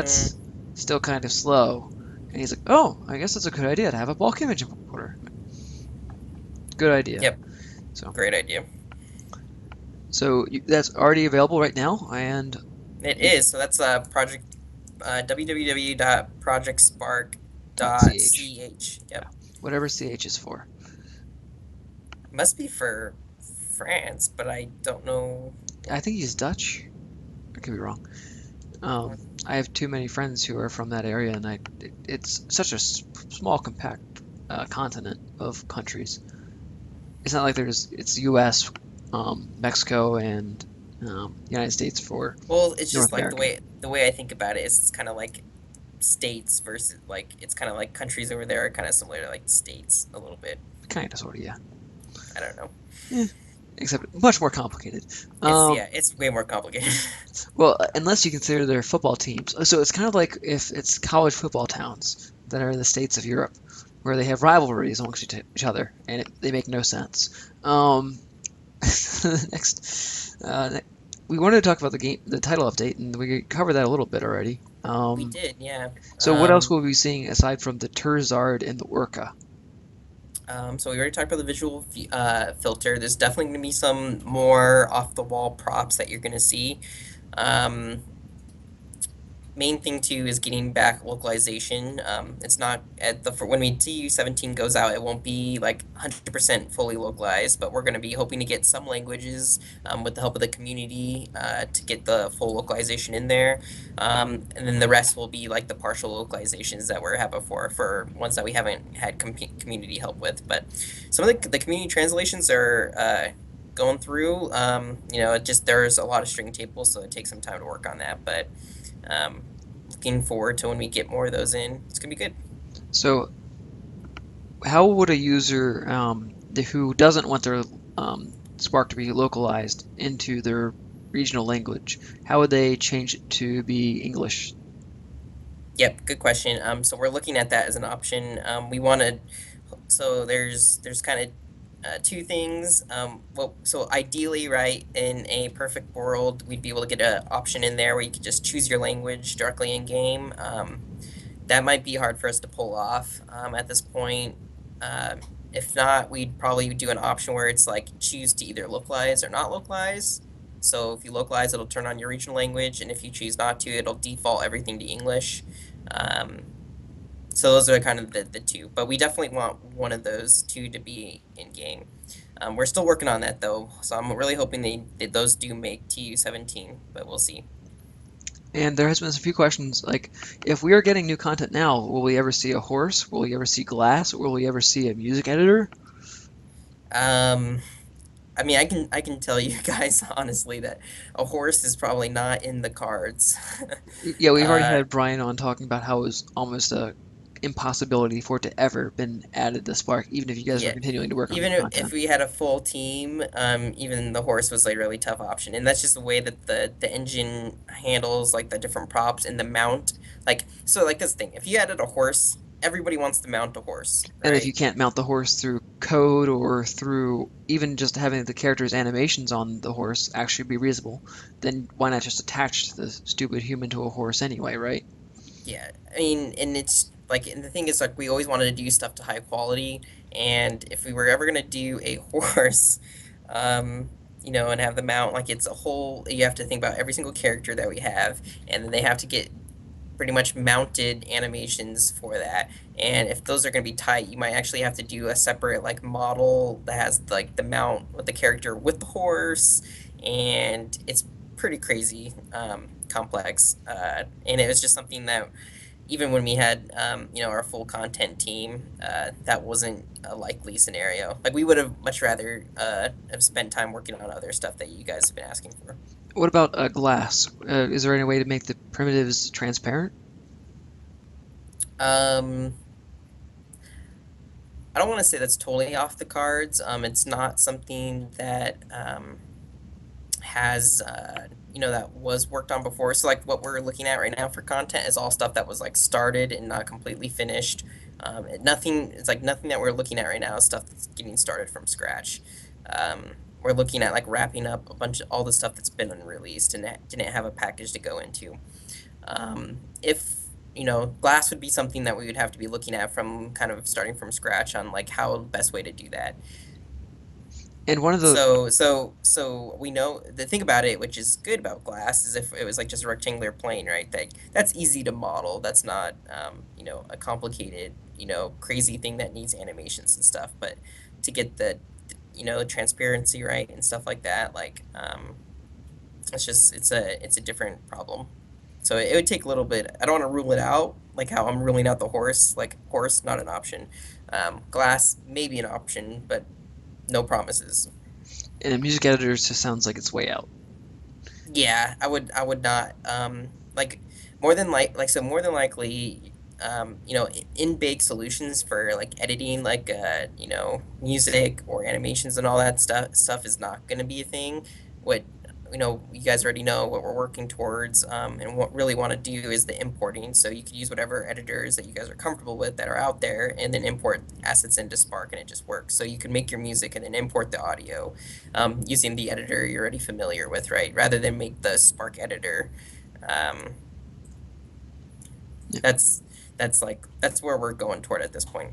mm, that's still kind of slow. And he's like, oh, I guess it's a good idea to have a bulk image importer. Good idea. yep, So great idea. So that's already available right now, and It you, is. So that's project .ch. www.projectspark.ch. Yeah, Yep. whatever CH is for. Must be for France, but I don't know. I think he's Dutch. I could be wrong. Um, I have too many friends who are from that area, and it's such a small, compact continent of countries. It's not like it's U.S., Mexico, and United States for Well, it's North just like America. the way I think about it is it's kind of like states versus like it's kind of like countries over there are kind of similar to like states a little bit. Kind of, sort of, yeah. I don't know. Eh, except much more complicated. It's Um, yeah, it's way more complicated. well, unless you consider their football teams. So it's kind of like if it's college football towns that are in the states of Europe, where they have rivalries amongst each other, and they make no sense. Next, we wanted to talk about the title update, and we covered that a little bit already. We did, yeah. So what else will we be seeing aside from the Terzard and the Orca? So we already talked about the visual filter. There's definitely going to be some more off the wall props that you're going to see. Um, Main thing too is getting back localization. It's not at the when we TU17 goes out, it won't be like 100% fully localized, but we're going to be hoping to get some languages with the help of the community to get the full localization in there, and then the rest will be like the partial localizations that we had before for ones that we haven't had community help with. But some of the community translations are. Going through, it just there's a lot of string tables, so it takes some time to work on that. But um, looking forward to when we get more of those in. It's gonna be good. So how would a user who doesn't want their Spark to be localized into their regional language, how would they change it to be English? Yep, good question. So we're looking at that as an option. We want to. So there's kind of two things. Well, so ideally, right, in a perfect world, we'd be able to get an option in there where you could just choose your language directly in game. That might be hard for us to pull off at this point. Um, if not, we'd probably do an option where it's like choose to either localize or not localize. So if you localize, it'll turn on your regional language, and if you choose not to, it'll default everything to English. Um, so those are kind of the two, but we definitely want one of those two to be in game. We're still working on that though, so I'm really hoping that those do make TU17, but we'll see. And there has been a few questions like, if we are getting new content now, will we ever see a horse? Will we ever see glass? Will we ever see a music editor? Um, I mean, I can tell you guys honestly that a horse is probably not in the cards. Yeah, we've already uh, had Brian on talking about how it was almost a impossibility for it to ever been added to Spark, even if you guys were yeah, continuing to work on new even if content. we had a full team, even the horse was like a really tough option, and that's just the way that the engine handles like the different props and the mount. Like so, like this thing. If you added a horse, everybody wants to mount a horse, And if you right? can't mount the horse through code or through even just having the character's animations on the horse actually be reasonable, then why not just attach the stupid human to a horse anyway, right? Yeah, I mean, and it's like, and the thing is, like, we always wanted to do stuff to high quality, and if we were ever gonna do a horse, um, and have the mount, like, it's a whole, you have to think about every single character that we have, and then they have to get pretty much mounted animations for that. And if those are gonna be tight, you might actually have to do a separate, like, model that has, like, the mount with the character with the horse, and it's pretty crazy, complex. And it was just something that even when we had our full content team, that wasn't a likely scenario. Like we would have much rather have spent time working on other stuff that you guys have been asking for. What about glass? Is there any way to make the primitives transparent? Um, I don't want to say that's totally off the cards. It's not something that has that was worked on before. So like what we're looking at right now for content is all stuff that was like started and not completely finished. Nothing it's like nothing that we're looking at right now is stuff that's getting started from scratch. Um, we're looking at like wrapping up a bunch of all the stuff that's been unreleased and that didn't have a package to go into. If glass would be something that we would have to be looking at from kind of starting from scratch on like how the best way to do that. And one of the So we know the thing about it, which is good about glass, is if it was like just a rectangular plane, right? That's easy to model. That's not a complicated, crazy thing that needs animations and stuff. But to get the transparency right and stuff like that, like it's a different problem. So it would take a little bit. I don't want to rule it out, like how I'm ruling out the horse. Like horse, not an option. Glass, maybe an option, but no promises. in a music editor, it just sounds like it's way out. Yeah, I would not like more than likely in-bake solutions for like editing like music or animations and all that stuff is not going to be a thing. What you guys already know what we're working towards, and what really want to do is the importing. So you could use whatever editors that you guys are comfortable with that are out there, and then import assets into Spark, and it just works. So you can make your music and then import the audio using the editor you're already familiar with, right? Rather than make the Spark editor. Um, Yeah. that's where we're going toward at this point.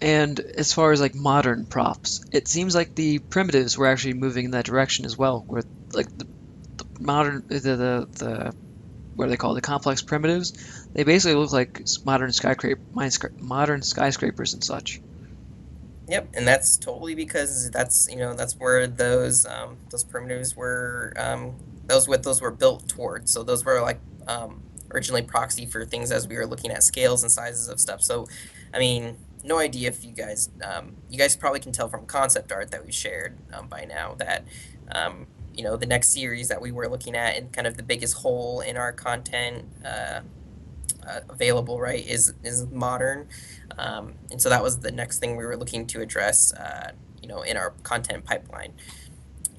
And as far as like modern props, it seems like the primitives were actually moving in that direction as well, where like the modern the what do they call it, the complex primitives, they basically look like modern skyscrapers and such. Yep, and that's totally because that's where those primitives were those were built towards. So those were like originally proxy for things as we were looking at scales and sizes of stuff. So I mean, no idea if you guys probably can tell from concept art that we shared by now that the next series that we were looking at, and kind of the biggest hole in our content available, right, is modern. And so that was the next thing we were looking to address, in our content pipeline.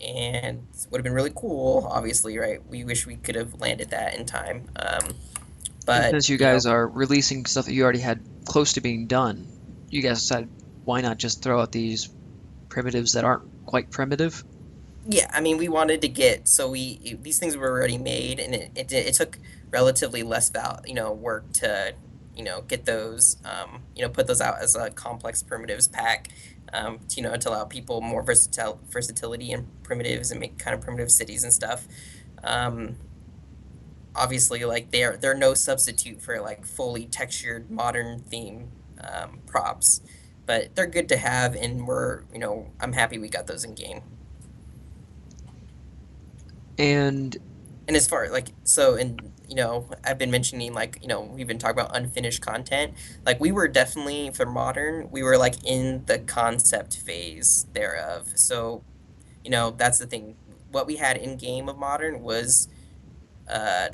And it would have been really cool, obviously, right? We wish we could have landed that in time. And But, since you guys are releasing stuff that you already had close to being done, you guys decided why not just throw out these primitives that aren't quite primitive? yeah, I mean, we wanted to get so we these things were already made, and it took relatively less work to get those put those out as a complex primitives pack, to allow people more versatility in primitives and make kind of primitive cities and stuff. Um, Obviously, like they're no substitute for like fully textured modern theme props, but they're good to have, and I'm happy we got those in game. And And as far like so, and I've been mentioning, like, we've been talking about unfinished content. Like we were definitely for modern, we were like in the concept phase thereof. So, that's the thing. What we had in game of modern was uh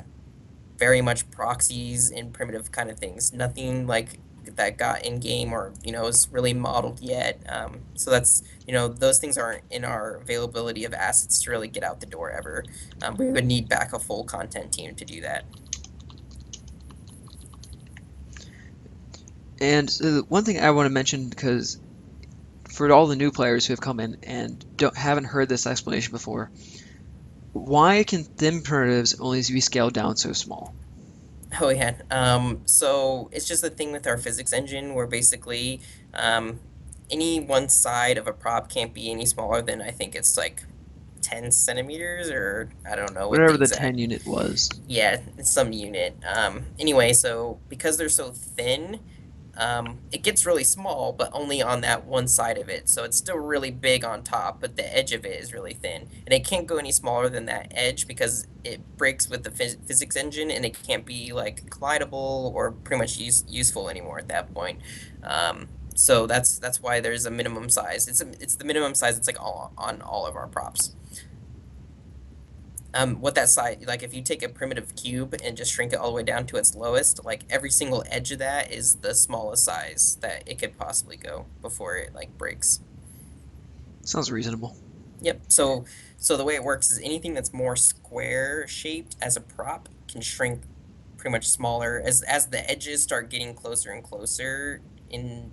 very much proxies and primitive kind of things. Nothing like that got in game or is really modeled yet. So that's those things aren't in our availability of assets to really get out the door ever. We would need back a full content team to do that. one thing I want to mention, because for all the new players who have come in and haven't heard this explanation before, why can thin primitives only be scaled down so small? Oh yeah. So it's just a thing with our physics engine where basically um, any one side of a prop can't be any smaller than, I think it's like 10 centimeters, or I don't know what the Whatever the 10 exact. unit was. Yeah, it's some unit. Anyway, so because they're so thin, it gets really small, but only on that one side of it. So it's still really big on top, but the edge of it is really thin. And it can't go any smaller than that edge because it breaks with the physics engine, and it can't be like collidable or pretty much useful anymore at that point. So that's why there's a minimum size. It's the minimum size. It's like on all of our props. What that size, like if you take a primitive cube and just shrink it all the way down to its lowest, like every single edge of that is the smallest size that it could possibly go before it like breaks. Sounds reasonable. Yep. So the way it works is anything that's more square shaped as a prop can shrink pretty much smaller as the edges start getting closer and closer in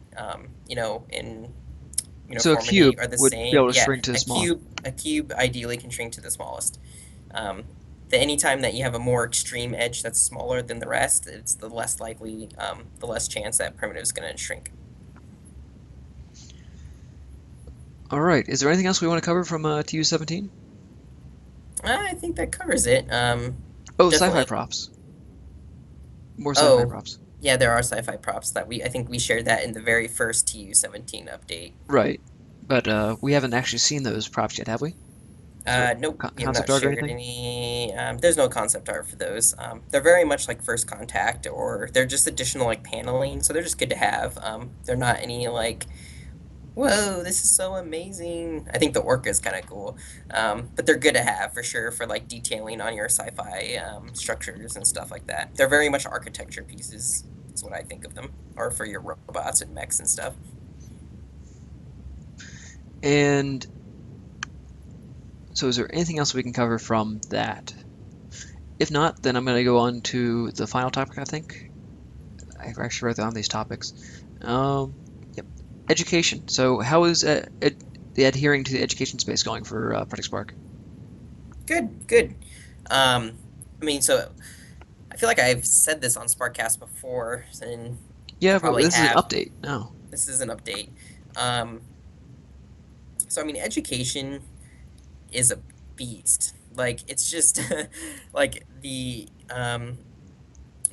So a uniformity cube are the would be same. able to Yeah, shrink to the small. a cube ideally can shrink to the smallest. Um, the anytime that you have a more extreme edge that's smaller than the rest, it's the less likely, the less chance that primitive is going to shrink. All right. Is there anything else we want to cover from TU17? I think that covers it. Oh, sci-fi Definitely. props. More sci-fi Oh, props. yeah, there are sci-fi props that I think we shared that in the very first TU17 update. Right. But we haven't actually seen those props yet, have we? So Nope, we have concept not art or shared anything? any. There's no concept art for those. They're very much like first contact, or they're just additional like paneling, so they're just good to have. They're not any like, whoa, this is so amazing. I think the orca is kind of cool, but they're good to have for sure for like detailing on your sci-fi structures and stuff like that. They're very much architecture pieces, is what I think of them, or for your robots and mechs and stuff. And so is there anything else we can cover from that? If not, then I'm going to go on to the final topic, I think. I actually wrote down these topics. Um, yep. Education. So how is the adhering to the education space going for Project Spark? Good, good. Um, I mean, so I feel like I've said this on Sparkcast before, and I Yeah, but probably this is an have. update. No. This is an update. Um, so I mean, education is a beast. Like it's just like you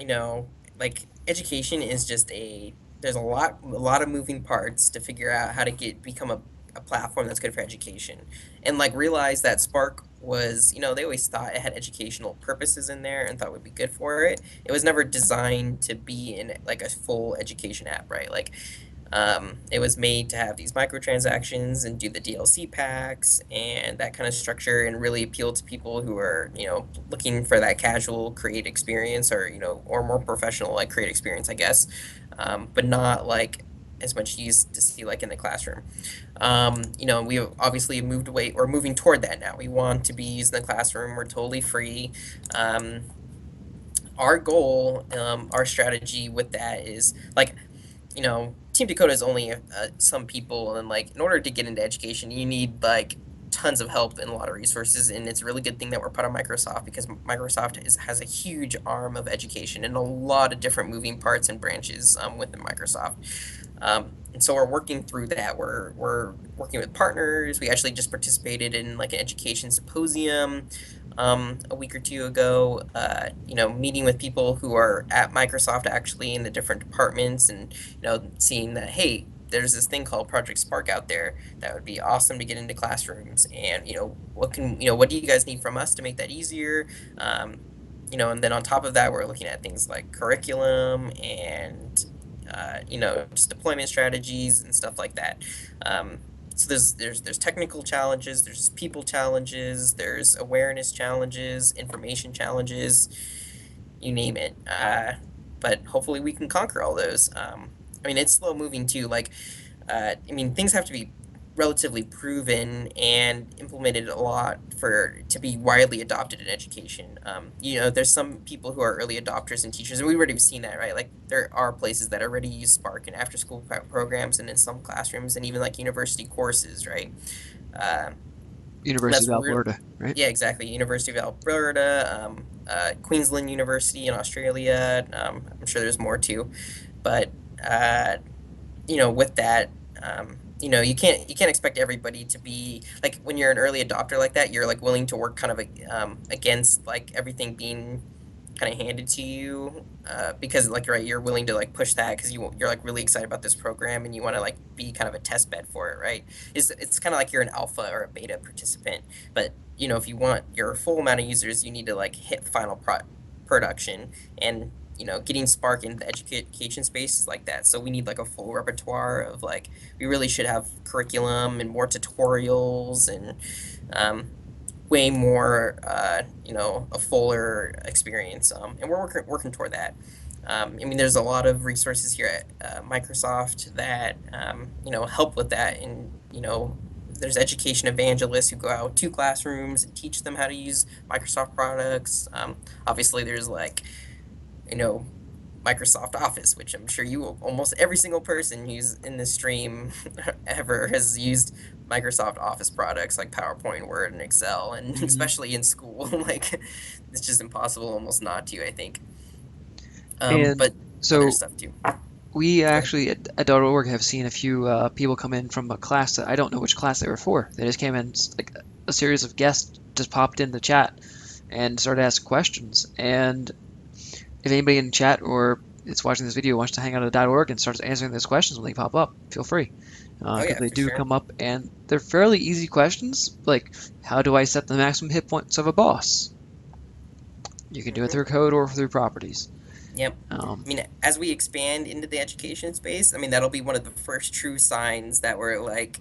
know, like education is just there's a lot of moving parts to figure out how to become a platform that's good for education. And like realize that Spark was, they always thought it had educational purposes in there and thought would be good for it. It was never designed to be in like a full education app, right? Like it was made to have these microtransactions and do the DLC packs and that kind of structure and really appeal to people who are, looking for that casual create experience or, or more professional like create experience, I guess, but not like as much used to see like in the classroom. We obviously moved away or moving toward that now. We want to be used in the classroom. We're totally free. Our goal, our strategy with that is like Team Dakota is only some people, and like in order to get into education, you need like tons of help and a lot of resources. And it's a really good thing that we're part of Microsoft because Microsoft has a huge arm of education and a lot of different moving parts and branches within Microsoft. And so we're working through that. We're working with partners. We actually just participated in like an education symposium a week or two ago. Meeting with people who are at Microsoft actually in the different departments, and seeing that hey, there's this thing called Project Spark out there that would be awesome to get into classrooms. And what do you guys need from us to make that easier? And then on top of that, we're looking at things like curriculum and just deployment strategies and stuff like that. So there's technical challenges, there's people challenges, there's awareness challenges, information challenges, you name it. But hopefully we can conquer all those. I mean, it's slow moving too. Like, things have to be relatively proven and implemented a lot for to be widely adopted in education. There's some people who are early adopters and teachers, and we've already seen that, right? Like there are places that already use Spark in after school programs and in some classrooms and even like university courses, right? Uh, and University that's of real. Alberta, right? Yeah, exactly. University of Alberta, Queensland University in Australia. I'm sure there's more too, but uh, with that, you can't expect everybody to be like when you're an early adopter like that. You're like willing to work kind of against like everything being kind of handed to you because like right, you're willing to like push that because you're like really excited about this program and you want to like be kind of a test bed for it, right? It's kind of like you're an alpha or a beta participant, but if you want your full amount of users, you need to like hit final production. And getting Spark into the education space is like that. So we need like a full repertoire of like we really should have curriculum and more tutorials and um, way more a fuller experience. And we're working toward that. There's a lot of resources here at Microsoft that help with that, and there's education evangelists who go out to classrooms and teach them how to use Microsoft products. Obviously, there's like you know, Microsoft Office, which I'm sure almost every single person who's in this stream ever has used Microsoft Office products like PowerPoint, Word, and Excel, and Hmm. especially in school, like it's just impossible almost not to, I think. And But other so stuff too. We Go ahead. actually at .org have seen a few people come in from a class that I don't know which class they were for. They just came in, like a series of guests just popped in the chat and started asking questions. And if anybody in chat or is watching this video wants to hang out at .org and starts answering those questions when they pop up, feel free. Oh Because yeah, they for do sure. come up and they're fairly easy questions, like how do I set the maximum hit points of a boss? You can do it Hmm. through code or through properties. Yep. Um, I mean, as we expand into the education space, I mean, that'll be one of the first true signs that we're like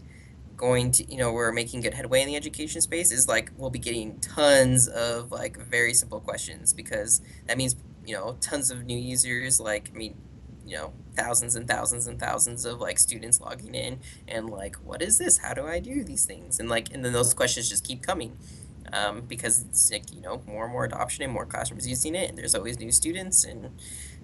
going to, we're making good headway in the education space is like we'll be getting tons of like very simple questions because that means, tons of new users, like, I mean, thousands and thousands and thousands of like students logging in and like, what is this? How do I do these things? And like, and then those questions just keep coming. Because it's like, more and more adoption and more classrooms using it, and there's always new students, and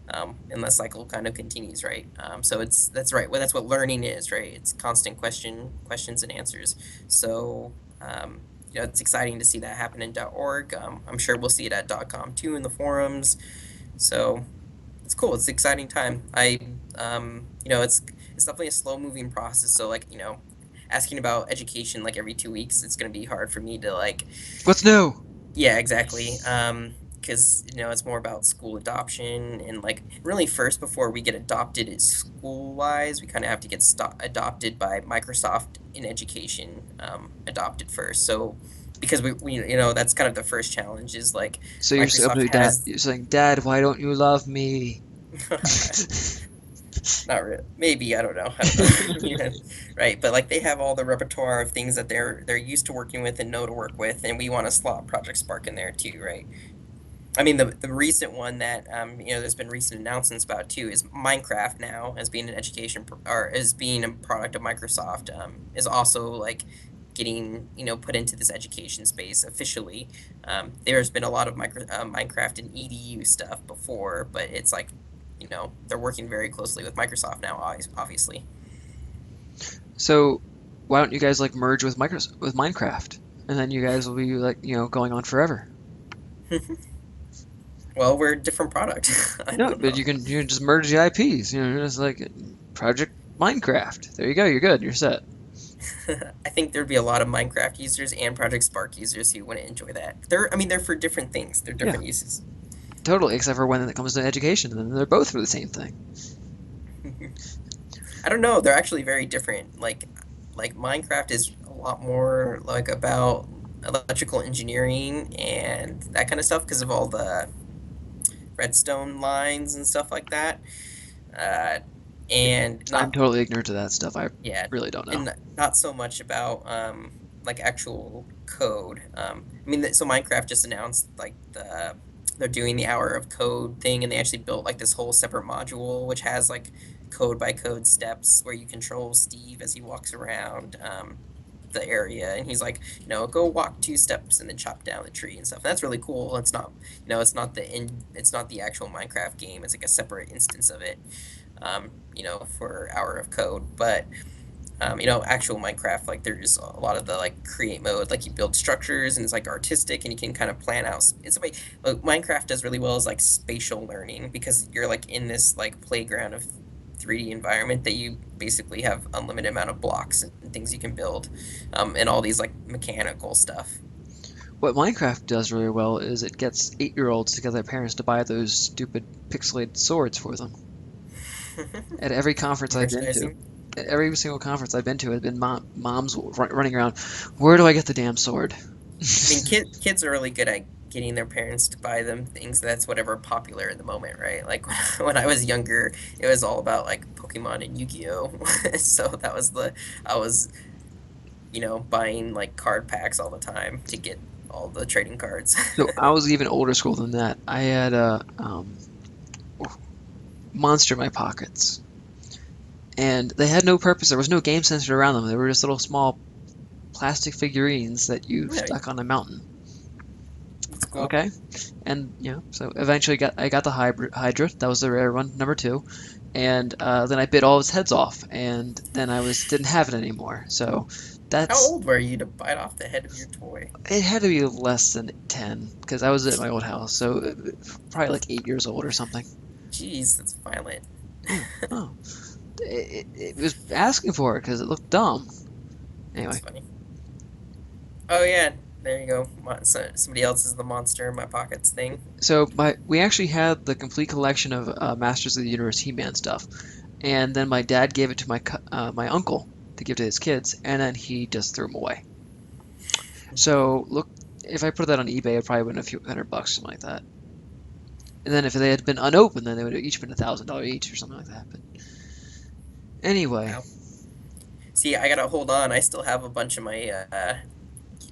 that cycle kind of continues, right? So that's right. Well, that's what learning is, right? It's constant questions and answers. So it's exciting to see that happen in .org. I'm sure we'll see it at .com too in the forums. So it's cool. It's an exciting time. It's definitely a slow moving process. So like asking about education like every 2 weeks, it's gonna be hard for me to like. what's new? Yeah, exactly. Because it's more about school adoption and like really first before we get adopted at school wise, we kind of have to get adopted by Microsoft in education, adopted first. So because we that's kind of the first challenge is like So you're saying, Microsoft Dad, has. you're saying, Dad, why don't you love me? Not really. Maybe I don't know. I don't know. Yeah, right. But like they have all the repertoire of things that they're used to working with and know to work with, and we want to slot Project Spark in there too, right? I mean, the recent one that there's been recent announcements about too is Minecraft now as being an or as being a product of Microsoft, is also like getting put into this education space officially. There's been a lot of Minecraft and EDU stuff before, but it's like they're working very closely with Microsoft now, obviously. So why don't you guys like merge with Minecraft, and then you guys will be like going on forever. Well, we're a different product. I No, don't but know. you can just merge the IPs. Just like Project Minecraft. There you go. You're good. You're set. I think there'd be a lot of Minecraft users and Project Spark users who wouldn't enjoy that. I mean, they're for different things. They're Yeah, different uses. totally. Except for when it comes to education, then they're both for the same thing. I don't know. They're actually very different. Like Minecraft is a lot more like about electrical engineering and that kind of stuff because of all the redstone lines and stuff like that. Uh, and I'm not totally ignorant to that stuff. I Yeah, really don't know. and not so much about like actual code. I mean, so Minecraft just announced like they're doing the hour of code thing, and they actually built like this whole separate module which has like code by code steps where you control Steve as he walks around the area, and he's like, go walk 2 steps and then chop down the tree and stuff. That's really cool. It's not, it's not the actual Minecraft game. It's like a separate instance of it. For hour of code, but actual Minecraft, like there's a lot of the like create mode, like you build structures and it's like artistic and you can kind of plan out. It's like what Minecraft does really well is like spatial learning because you're like in this like playground of 3D environment that you basically have unlimited amount of blocks and things you can build, and all these like mechanical stuff. What Minecraft does really well is it gets 8-year-olds to get their parents to buy those stupid pixelated swords for them. At every conference I've been to, Merchandising. at every single conference I've been to, has been moms running around. Where do I get the damn sword? I mean, kids are really good at getting their parents to buy them things that's whatever popular in the moment, right? Like when I was younger, it was all about like Pokemon and Yu-Gi-Oh. So that was I was, buying like card packs all the time to get all the trading cards. So I was even older school than that. I had a monster in my pockets, and they had no purpose. There was no game centered around them. They were just little small plastic figurines that you Yeah, stuck on a mountain. that's cool. Okay, and so eventually I got the Hydra. That was the rare one, number two, and then I bit all his heads off, and then I was didn't have it anymore. So How that's old were you to bite off the head of your toy? it had to be less than 10 because I was at my old house, so probably like 8 years old or something. Jeez, that's violent. Yeah. Oh, it was asking for it because it looked dumb. That's Anyway, funny. Oh yeah, there you go. Somebody else is the monster in my pockets thing. so we actually had the complete collection of Masters of the Universe He-Man stuff, and then my dad gave it to my uncle to give to his kids, and then he just threw them away. So look, if I put that on eBay, it probably win a few $100, something like that. And then if they had been unopened, then they would have each been $1,000 each or something like that. But anyway, Wow. See, I gotta hold on. I still have a bunch of my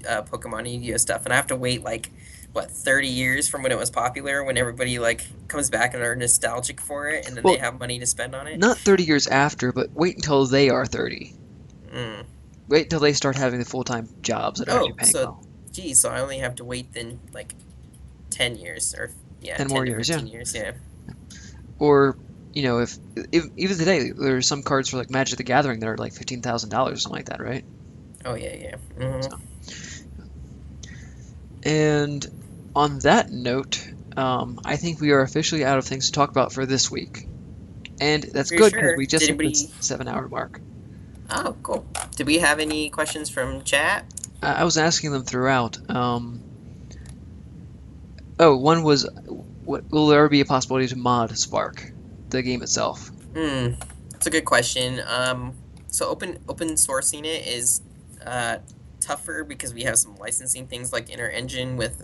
Pokemon Yu-Gi-Oh stuff, and I have to wait like what 30 years from when it was popular, when everybody like comes back and are nostalgic for it, and then they well, have money to spend on it. not 30 years after, but wait until they are 30. Mm. Wait until they start having the full-time jobs that are actually Oh, paying so well. geez, so I only have to wait then like 10 years, or yeah, 10 10 more to years, yeah. 15 years, yeah. Or, if even today there's some cards for like Magic the Gathering that are like $15,000 or something like that, right? Oh yeah, yeah. So, and on that note, I think we are officially out of things to talk about for this week. And that's Are you good because sure? we just Did hit the anybody? 7 hour mark. Oh, cool. Did we have any questions from chat? I was asking them throughout. One was, will there ever be a possibility to mod Spark, the game itself? Hmm, that's a good question. So open sourcing it is uh tougher because we have some licensing things like in our engine with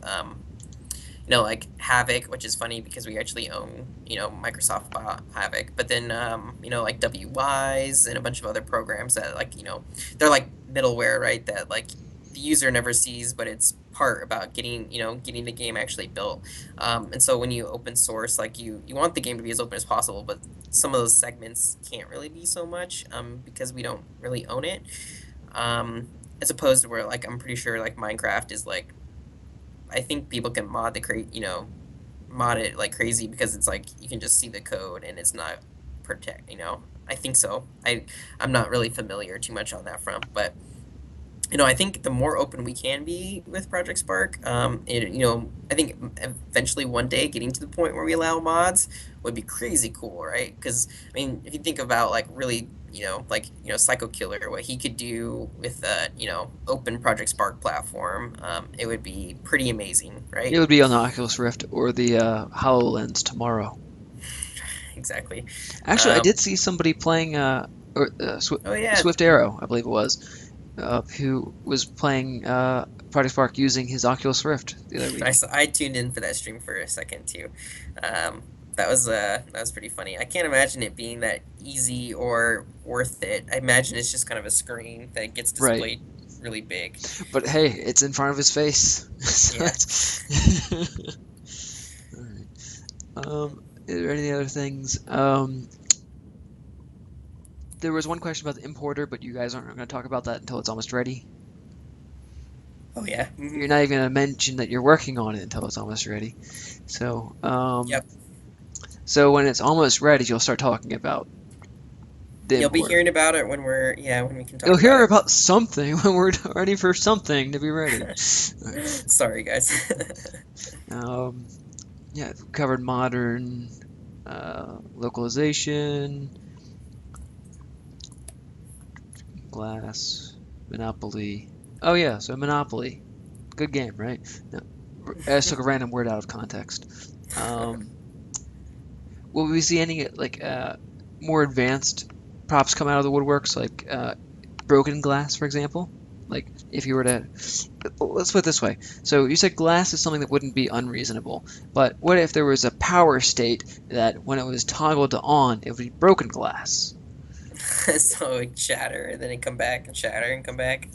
like Havoc, which is funny because we actually own, Microsoft bought Havoc, but then, like WYs and a bunch of other programs that like, they're like middleware, right? That like the user never sees, but it's part about getting the game actually built. And so when you open source, like you want the game to be as open as possible, but some of those segments can't really be so much, because we don't really own it. As opposed to where like I'm pretty sure like Minecraft is like I think people can mod it like crazy because it's like you can just see the code and it's not protect. I think so. I'm not really familiar too much on that front, but I think the more open we can be with Project Spark, I think eventually one day getting to the point where we allow mods would be crazy cool, right? Because I mean, if you think about like really, like Psycho Killer, what he could do with open Project Spark platform, it would be pretty amazing, It right? would be on the Oculus Rift or the HoloLens tomorrow. Exactly. Actually, I Um, did see somebody playing oh yeah, Swift Arrow, I believe it was, who was playing Project Spark using his Oculus Rift the other week. I tuned in for that stream for a second too. Um, that was pretty funny. I can't imagine it being that easy or worth it. I imagine it's just kind of a screen that gets Right. displayed really big. But hey, it's in front of his face. So Yeah. that's all right. Is there any other things? There was one question about the importer, but you guys aren't going to talk about that until it's almost ready. Oh yeah. You're not even going to mention that you're working on it until it's almost ready. So, Yep. so when it's almost ready, you'll start talking about the You'll be importer. hearing about it when we can You'll talk about hear it. about something when we're ready for something to be ready. All right. Sorry guys. Um, yeah, covered modern localization, glass, Monopoly. Oh yeah, so Monopoly, good game, right? No, I just took a random word out of context. Um, will we see any like more advanced props come out of the woodworks, like broken glass, for example? Like if you were to, let's put it this way. So you said glass is something that wouldn't be unreasonable, but what if there was a power state that when it was toggled to on, it would be broken glass? So it shatter and then it come back and shatter and come back.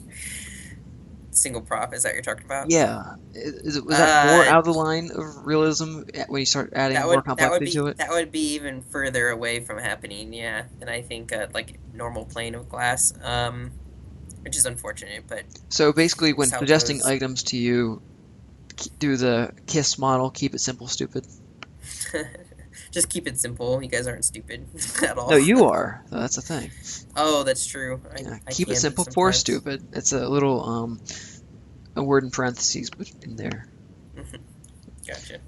Single prop, is that what you're talking about? Yeah, was that more Uh, out of the line of realism when you start adding That more would that would complexity be to it? that would be even further away from happening, yeah, than I think like normal plane of glass, which is unfortunate, but So basically, it's when how it suggesting goes. items to you, do the KISS model, keep it simple, stupid. Just keep it simple. You guys aren't stupid at No, all. you are. That's the thing. Oh, that's true. I Yeah, I keep it can be simple for sometimes. stupid. It's a little a word in parentheses in there. Gotcha.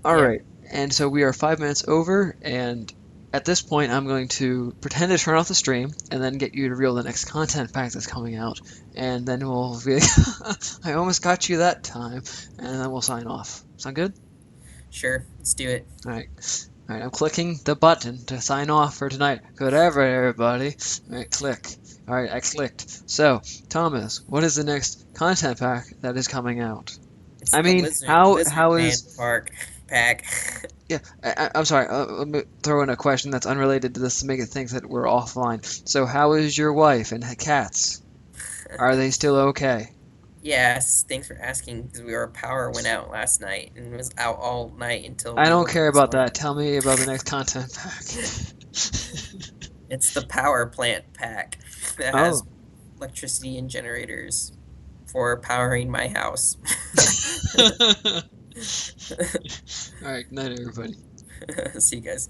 All Yeah. right, and so we are 5 minutes over, and at this point, I'm going to pretend to turn off the stream and then get you to reveal the next content pack that's coming out. And then we'll be I almost got you that time. And then we'll sign off. Sound good? Sure, let's do it. All right. All right, I'm clicking the button to sign off for tonight. Good effort, everybody. All right, click. All right, I clicked. So, Thomas, what is the next content pack that is coming out? It's I the mean, Lizard how Man is Park pack. yeah? I'm sorry. Let me throw in a question that's unrelated to this to make it think that we're offline. So, how is your wife and cats? Are they still okay? Yes, thanks for asking because our power went out last night and was out all night until I we don't woke up care this about morning. that. Tell me about the next content pack. It's the power plant pack that has Oh. electricity and generators for powering my house. All right, good night, everybody. See you guys.